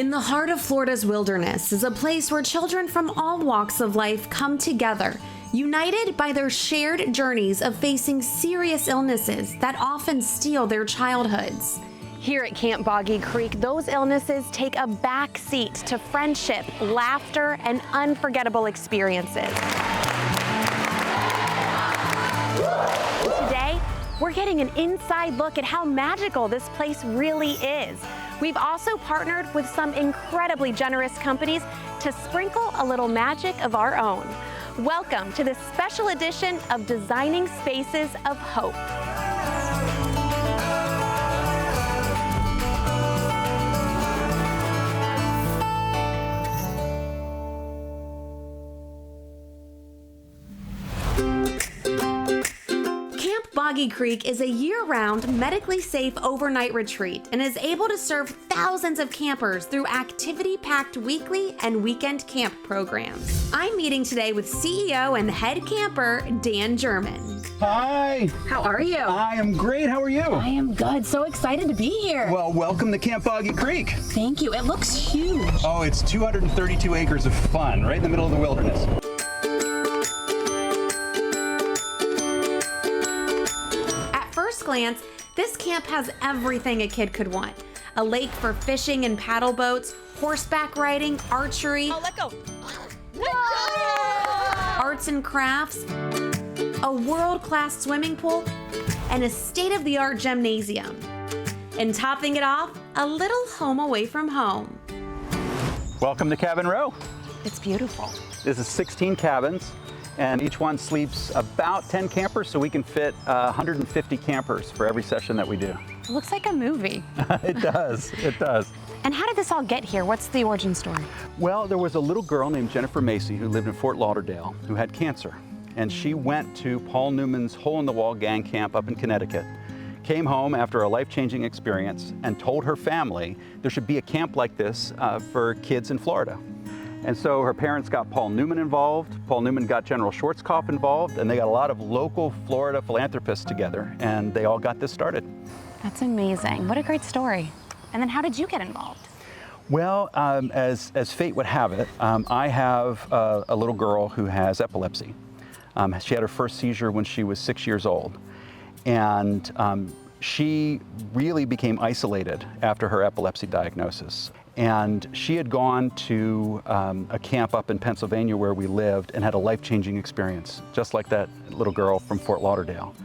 In the heart of Florida's wilderness is a place where children from all walks of life come together, united by their shared journeys of facing serious illnesses that often steal their childhoods. Here at Camp Boggy Creek, those illnesses take a back seat to friendship, laughter, and unforgettable experiences. Today, we're getting an inside look at how magical this place really is. We've also partnered with some incredibly generous companies to sprinkle a little magic of our own. Welcome to this special edition of Designing Spaces of Hope. Boggy Creek is a year-round, medically safe overnight retreat and is able to serve thousands of campers through activity-packed weekly and weekend camp programs. I'm meeting today with CEO and head camper, Dan German. Hi. How are you? I am great. How are you? I am good. So excited to be here. Well, welcome to Camp Boggy Creek. Thank you. It looks huge. Oh, it's 232 acres of fun right in the middle of the wilderness. Glance, this camp has everything a kid could want. A lake for fishing and paddle boats, horseback riding, archery, let go. arts and crafts, a world-class swimming pool, and a state-of-the-art gymnasium. And topping it off, a little home away from home. Welcome to Cabin Row. It's beautiful. This is 16 cabins, and each one sleeps about 10 campers, so we can fit 150 campers for every session that we do. It looks like a movie. It does, it does. And how did this all get here? What's the origin story? Well, there was a little girl named Jennifer Macy who lived in Fort Lauderdale who had cancer. And she went to Paul Newman's hole-in-the-wall gang camp up in Connecticut, came home after a life-changing experience, and told her family there should be a camp like this for kids in Florida. And so her parents got Paul Newman involved, Paul Newman got General Schwarzkopf involved, and they got a lot of local Florida philanthropists together, and they all got this started. That's amazing. What a great story. And then how did you get involved? Well, as fate would have it, I have a little girl who has epilepsy. She had her first seizure when she was 6 years old. And she really became isolated after her epilepsy diagnosis. And she had gone to a camp up in Pennsylvania where we lived and had a life-changing experience, just like that little girl from Fort Lauderdale.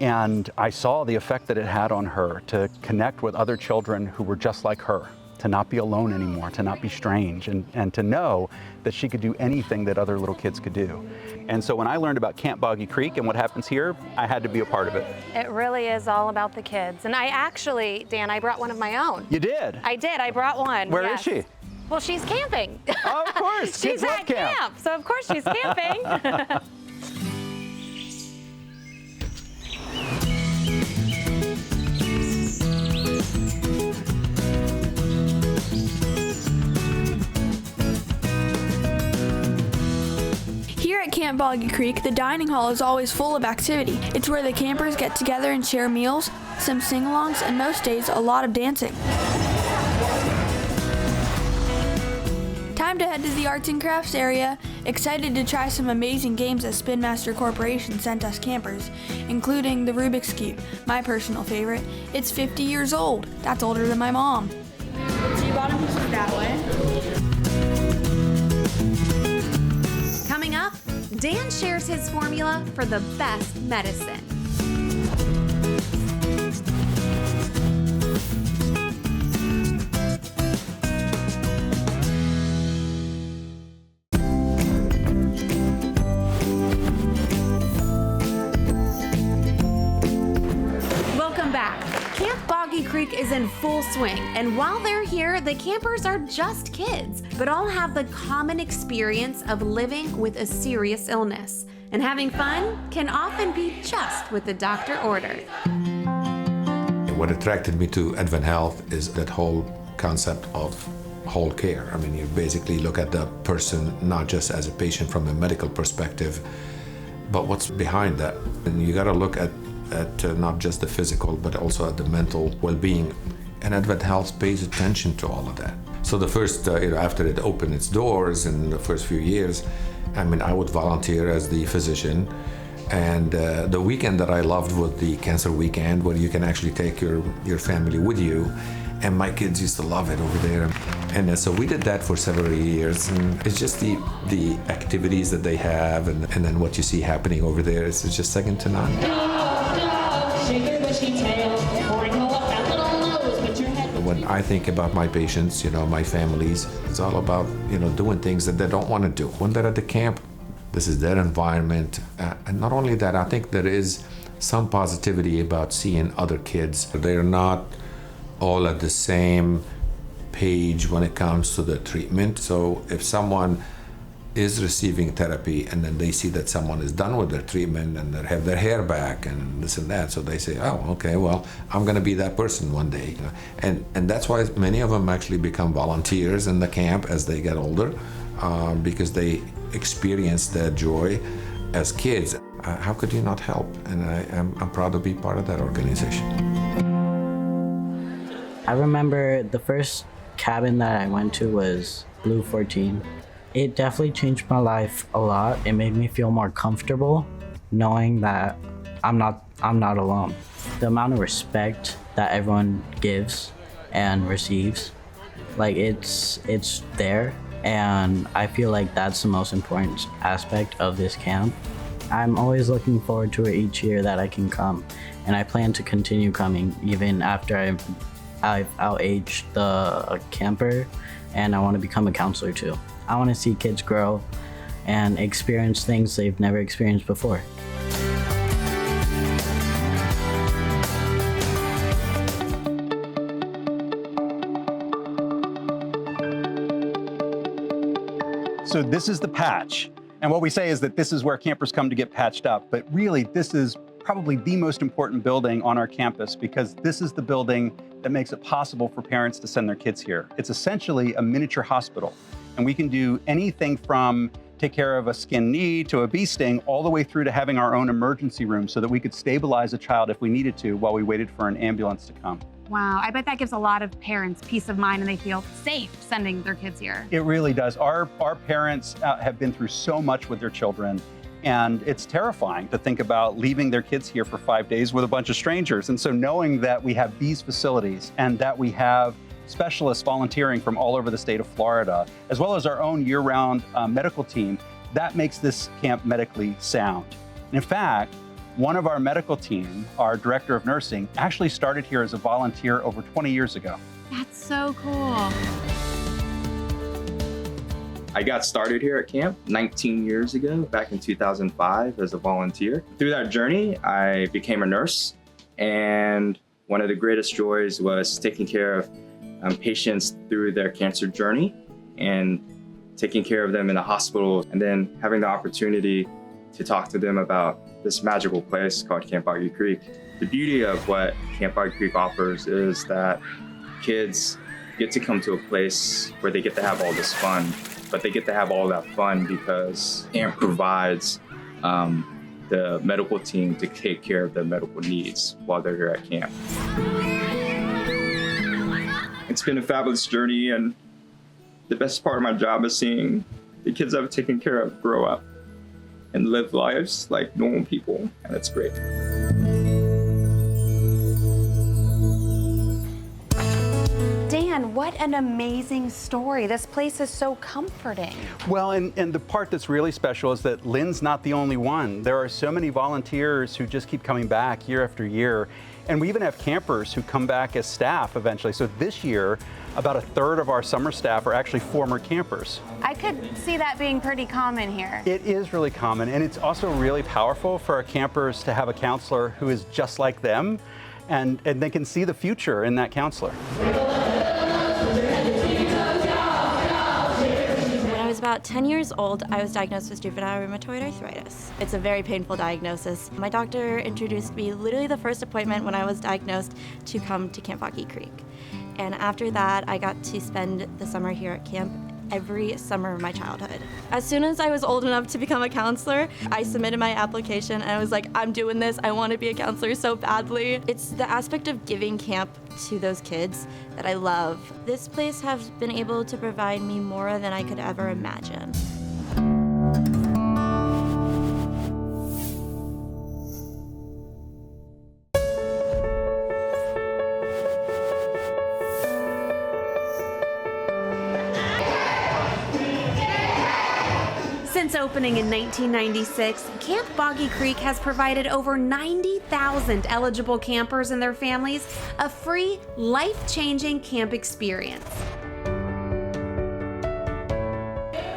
And I saw the effect that it had on her to connect with other children who were just like her, to not be alone anymore, to not be strange, and to know that she could do anything that other little kids could do. And so when I learned about Camp Boggy Creek and what happens here, I had to be a part of it. It really is all about the kids. And I actually, Dan, I brought one of my own. You did? I did. I brought one. Where yes. is she? Well, she's camping. Oh, of course. She's at camp, so of course she's camping. Here at Camp Boggy Creek, the dining hall is always full of activity. It's where the campers get together and share meals, some sing-alongs, and most days a lot of dancing. Time to head to the arts and crafts area. Excited to try some amazing games that Spin Master Corporation sent us campers, including the Rubik's Cube, my personal favorite. It's 50 years old. That's older than my mom. So you bought them that way. Coming up, Dan shares his formula for the best medicine. Welcome back. Camp Boggy Creek is in full swing, and while they're here, the campers are just kids, but all have the common experience of living with a serious illness. And having fun can often be just what the doctor ordered. What attracted me to AdventHealth is that whole concept of whole care. I mean, you basically look at the person not just as a patient from a medical perspective, but what's behind that. And you got to look at not just the physical, but also at the mental well-being. And AdventHealth pays attention to all of that. So the first, after it opened its doors in the first few years, I would volunteer as the physician. And the weekend that I loved was the cancer weekend, where you can actually take your family with you. And my kids used to love it over there. And so we did that for several years. And it's just the activities that they have, and then what you see happening over there is just second to none. Shake your bushy tail, wrinkle up that little nose, put your head. When I think about my patients, my families, it's all about, doing things that they don't want to do. When they're at the camp, this is their environment. And not only that, I think there is some positivity about seeing other kids. They're not all at the same page when it comes to the treatment. So if someone is receiving therapy and then they see that someone is done with their treatment and they have their hair back and this and that, so they say, oh, okay, well, I'm going to be that person one day. And that's why many of them actually become volunteers in the camp as they get older, because they experience that joy as kids. How could you not help? And I'm proud to be part of that organization. I remember the first cabin that I went to was Blue 14. It definitely changed my life a lot. It made me feel more comfortable knowing that I'm not alone. The amount of respect that everyone gives and receives, it's there, and I feel like that's the most important aspect of this camp. I'm always looking forward to it each year that I can come, and I plan to continue coming even after I've outaged the camper, and I want to become a counselor too. I want to see kids grow and experience things they've never experienced before. So this is the patch. And what we say is that this is where campers come to get patched up. But really, this is probably the most important building on our campus, because this is the building that makes it possible for parents to send their kids here. It's essentially a miniature hospital. And we can do anything from take care of a skinned knee to a bee sting, all the way through to having our own emergency room so that we could stabilize a child if we needed to while we waited for an ambulance to come. Wow, I bet that gives a lot of parents peace of mind and they feel safe sending their kids here. It really does. Our parents have been through so much with their children, and it's terrifying to think about leaving their kids here for 5 days with a bunch of strangers. And so knowing that we have these facilities and that we have specialists volunteering from all over the state of Florida, as well as our own year-round medical team, that makes this camp medically sound. And in fact, one of our medical team, our director of nursing, actually started here as a volunteer over 20 years ago. That's so cool. I got started here at camp 19 years ago, back in 2005 as a volunteer. Through that journey, I became a nurse, and one of the greatest joys was taking care of patients through their cancer journey and taking care of them in the hospital, and then having the opportunity to talk to them about this magical place called Camp Boggy Creek. The beauty of what Camp Boggy Creek offers is that kids get to come to a place where they get to have all this fun, but they get to have all that fun because camp provides the medical team to take care of their medical needs while they're here at camp. It's been a fabulous journey, and the best part of my job is seeing the kids I've taken care of grow up and live lives like normal people, and it's great. Dan, what an amazing story. This place is so comforting. Well, and the part that's really special is that Lynn's not the only one. There are so many volunteers who just keep coming back year after year. And we even have campers who come back as staff eventually. So this year, about 1/3 of our summer staff are actually former campers. I could see that being pretty common here. It is really common, and it's also really powerful for our campers to have a counselor who is just like them, and they can see the future in that counselor. When I was about 10 years old, I was diagnosed with juvenile rheumatoid arthritis. It's a very painful diagnosis. My doctor introduced me literally the first appointment when I was diagnosed to come to Camp Boggy Creek. And after that, I got to spend the summer here at camp every summer of my childhood. As soon as I was old enough to become a counselor, I submitted my application and I was like, I'm doing this. I want to be a counselor so badly. It's the aspect of giving camp to those kids that I love. This place has been able to provide me more than I could ever imagine. Since opening in 1996, Camp Boggy Creek has provided over 90,000 eligible campers and their families a free, life-changing camp experience.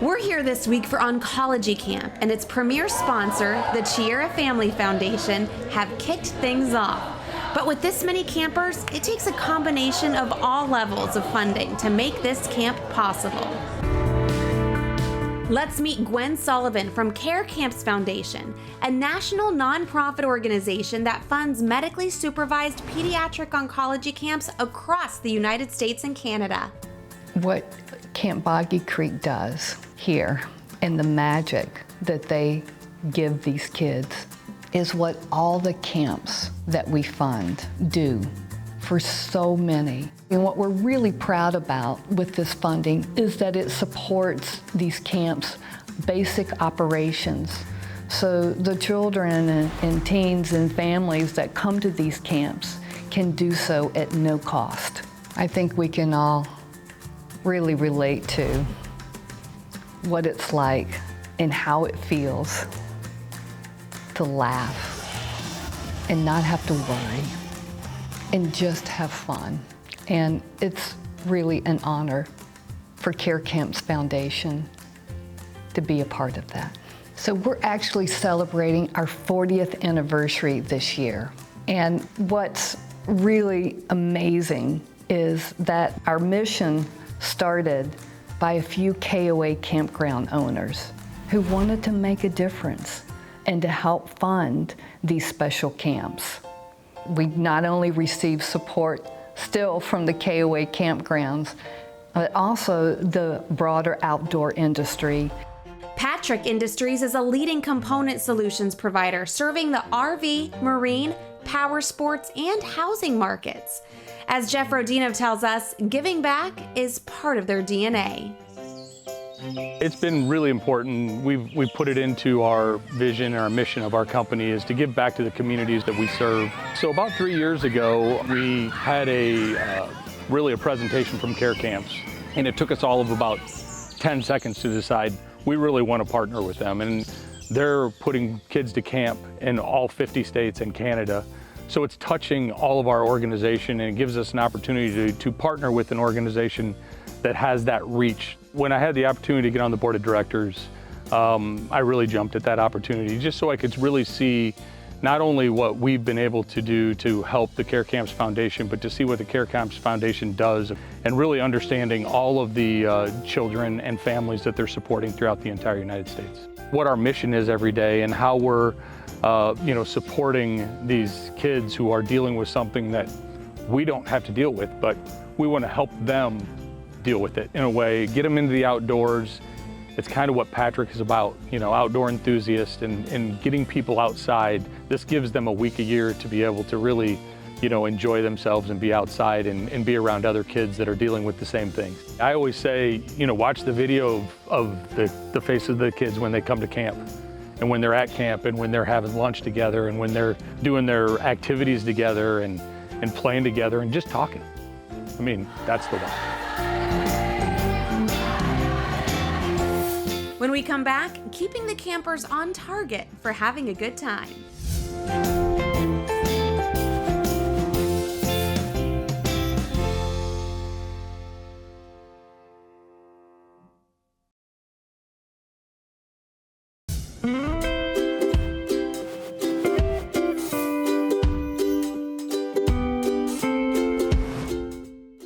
We're here this week for Oncology Camp, and its premier sponsor, the Chiera Family Foundation, have kicked things off. But with this many campers, it takes a combination of all levels of funding to make this camp possible. Let's meet Gwen Sullivan from Care Camps Foundation, a national nonprofit organization that funds medically supervised pediatric oncology camps across the United States and Canada. What Camp Boggy Creek does here and the magic that they give these kids is what all the camps that we fund do for so many. And what we're really proud about with this funding is that it supports these camps' basic operations. So the children and teens and families that come to these camps can do so at no cost. I think we can all really relate to what it's like and how it feels to laugh and not have to worry and just have fun. And it's really an honor for Care Camps Foundation to be a part of that. So we're actually celebrating our 40th anniversary this year. And what's really amazing is that our mission started by a few KOA campground owners who wanted to make a difference and to help fund these special camps. We not only receive support still from the KOA campgrounds, but also the broader outdoor industry. Patrick Industries is a leading component solutions provider serving the RV, marine, power sports, and housing markets. As Jeff Rodino tells us, giving back is part of their DNA. It's been really important. We've put it into our vision and our mission of our company is to give back to the communities that we serve. So about 3 years ago, we had really a presentation from Care Camps, and it took us all of about 10 seconds to decide we really want to partner with them. And they're putting kids to camp in all 50 states and Canada. So it's touching all of our organization, and it gives us an opportunity to partner with an organization that has that reach. When I had the opportunity to get on the board of directors, I really jumped at that opportunity just so I could really see not only what we've been able to do to help the Care Camps Foundation, but to see what the Care Camps Foundation does and really understanding all of the children and families that they're supporting throughout the entire United States. What our mission is every day and how we're supporting these kids who are dealing with something that we don't have to deal with, but we want to help them deal with it in a way, get them into the outdoors. It's kind of what Patrick is about, outdoor enthusiast and getting people outside. This gives them a week a year to be able to really, enjoy themselves and be outside and be around other kids that are dealing with the same things. I always say, watch the video of the faces of the kids when they come to camp and when they're at camp and when they're having lunch together and when they're doing their activities together and playing together and just talking. I mean, that's the one. When we come back, keeping the campers on target for having a good time.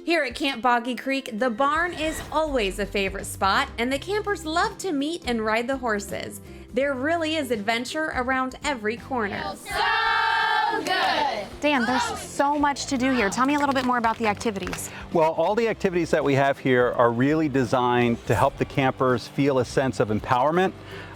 Here at Camp Boggy Creek, the barn is always a favorite spot, and the campers love to meet and ride the horses. There really is adventure around every corner. So good. Dan, there's so much to do here. Tell me a little bit more about the activities. Well, all the activities that we have here are really designed to help the campers feel a sense of empowerment,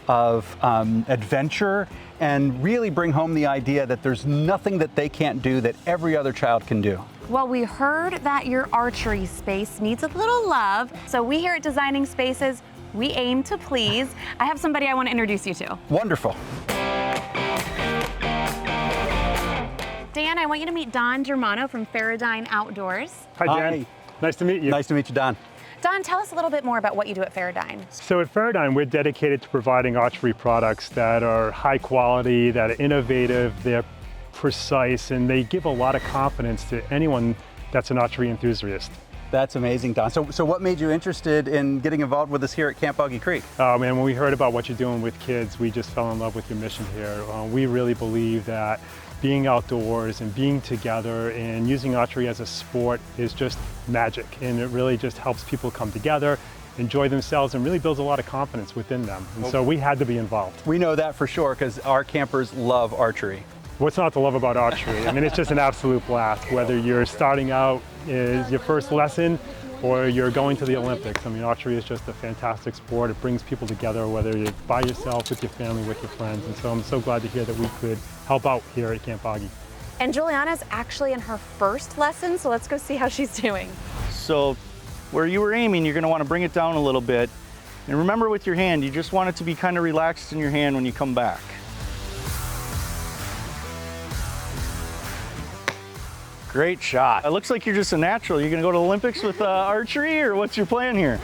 of adventure, and really bring home the idea that there's nothing that they can't do that every other child can do. Well, we heard that your archery space needs a little love, so we here at Designing Spaces, we aim to please. I have somebody I want to introduce you to. Wonderful. Dan, I want you to meet Don Germano from FeraDyne Outdoors. Hi, Dan. Hi. Nice to meet you. Nice to meet you, Don. Don, tell us a little bit more about what you do at FeraDyne. So at FeraDyne, we're dedicated to providing archery products that are high quality, that are innovative, they're precise, and they give a lot of confidence to anyone that's an archery enthusiast. That's amazing, Don. So what made you interested in getting involved with us here at Camp Boggy Creek? Man, when we heard about what you're doing with kids, we just fell in love with your mission here. We really believe that being outdoors and being together and using archery as a sport is just magic, and it really just helps people come together, enjoy themselves, and really builds a lot of confidence within them. And so we had to be involved. We know that for sure because our campers love archery. What's not to love about archery? I mean, it's just an absolute blast, whether you're starting out is your first lesson or you're going to the Olympics. I mean, archery is just a fantastic sport. It brings people together, whether you're by yourself, with your family, with your friends. And so I'm so glad to hear that we could help out here at Camp Boggy. And Juliana's actually in her first lesson, so let's go see how she's doing. So where you were aiming, you're gonna wanna bring it down a little bit. And remember with your hand, you just want it to be kind of relaxed in your hand when you come back. Great shot. It looks like you're just a natural. You're gonna go to the Olympics with archery, or what's your plan here?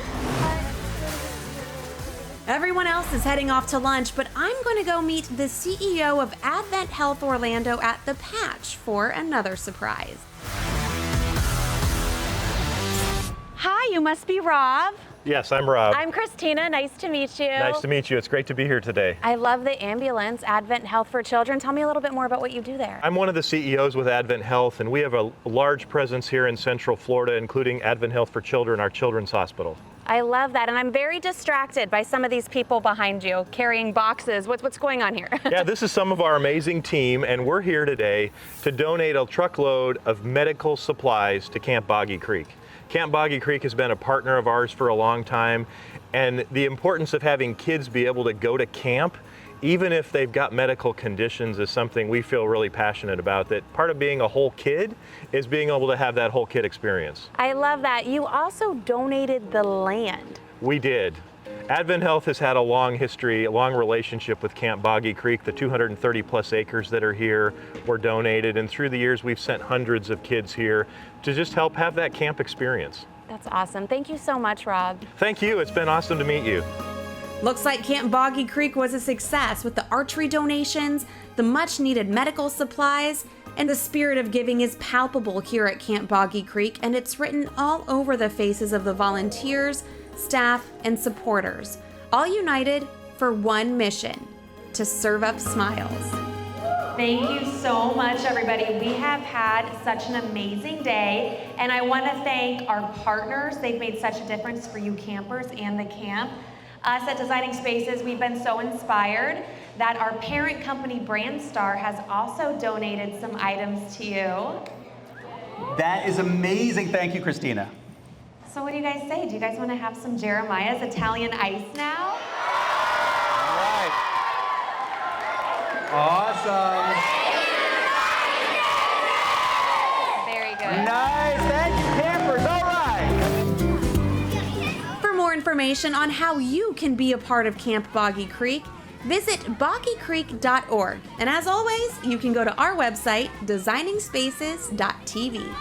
Everyone else is heading off to lunch, but I'm going to go meet the CEO of AdventHealth Orlando at the Patch for another surprise. Hi, you must be Rob. Yes, I'm Rob. I'm Christina, nice to meet you. Nice to meet you. It's great to be here today. I love the ambulance, AdventHealth for Children. Tell me a little bit more about what you do there. I'm one of the CEOs with AdventHealth, and we have a large presence here in Central Florida, including AdventHealth for Children, our children's hospital. I love that, and I'm very distracted by some of these people behind you carrying boxes. What's going on here? Yeah, this is some of our amazing team, and we're here today to donate a truckload of medical supplies to Camp Boggy Creek. Camp Boggy Creek has been a partner of ours for a long time, and the importance of having kids be able to go to camp, even if they've got medical conditions, is something we feel really passionate about. That part of being a whole kid is being able to have that whole kid experience. I love that. You also donated the land. We did. AdventHealth has had a long history, a long relationship with Camp Boggy Creek. The 230 plus acres that are here were donated, and through the years we've sent hundreds of kids here to just help have that camp experience. That's awesome. Thank you so much, Rob. Thank you. It's been awesome to meet you. Looks like Camp Boggy Creek was a success with the archery donations, the much needed medical supplies, and the spirit of giving is palpable here at Camp Boggy Creek, and it's written all over the faces of the volunteers, staff, and supporters, all united for one mission: to serve up smiles. Thank you so much, everybody. We have had such an amazing day, and I want to thank our partners. They've made such a difference for you campers and the camp. Us at Designing Spaces, we've been so inspired that our parent company, Brandstar, has also donated some items to you. That is amazing. Thank you, Christina. So what do you guys say? Do you guys want to have some Jeremiah's Italian ice now? All right. Awesome. Very good. Nice. Thank you, campers. All right. For more information on how you can be a part of Camp Boggy Creek, visit boggycreek.org. And as always, you can go to our website, designingspaces.tv.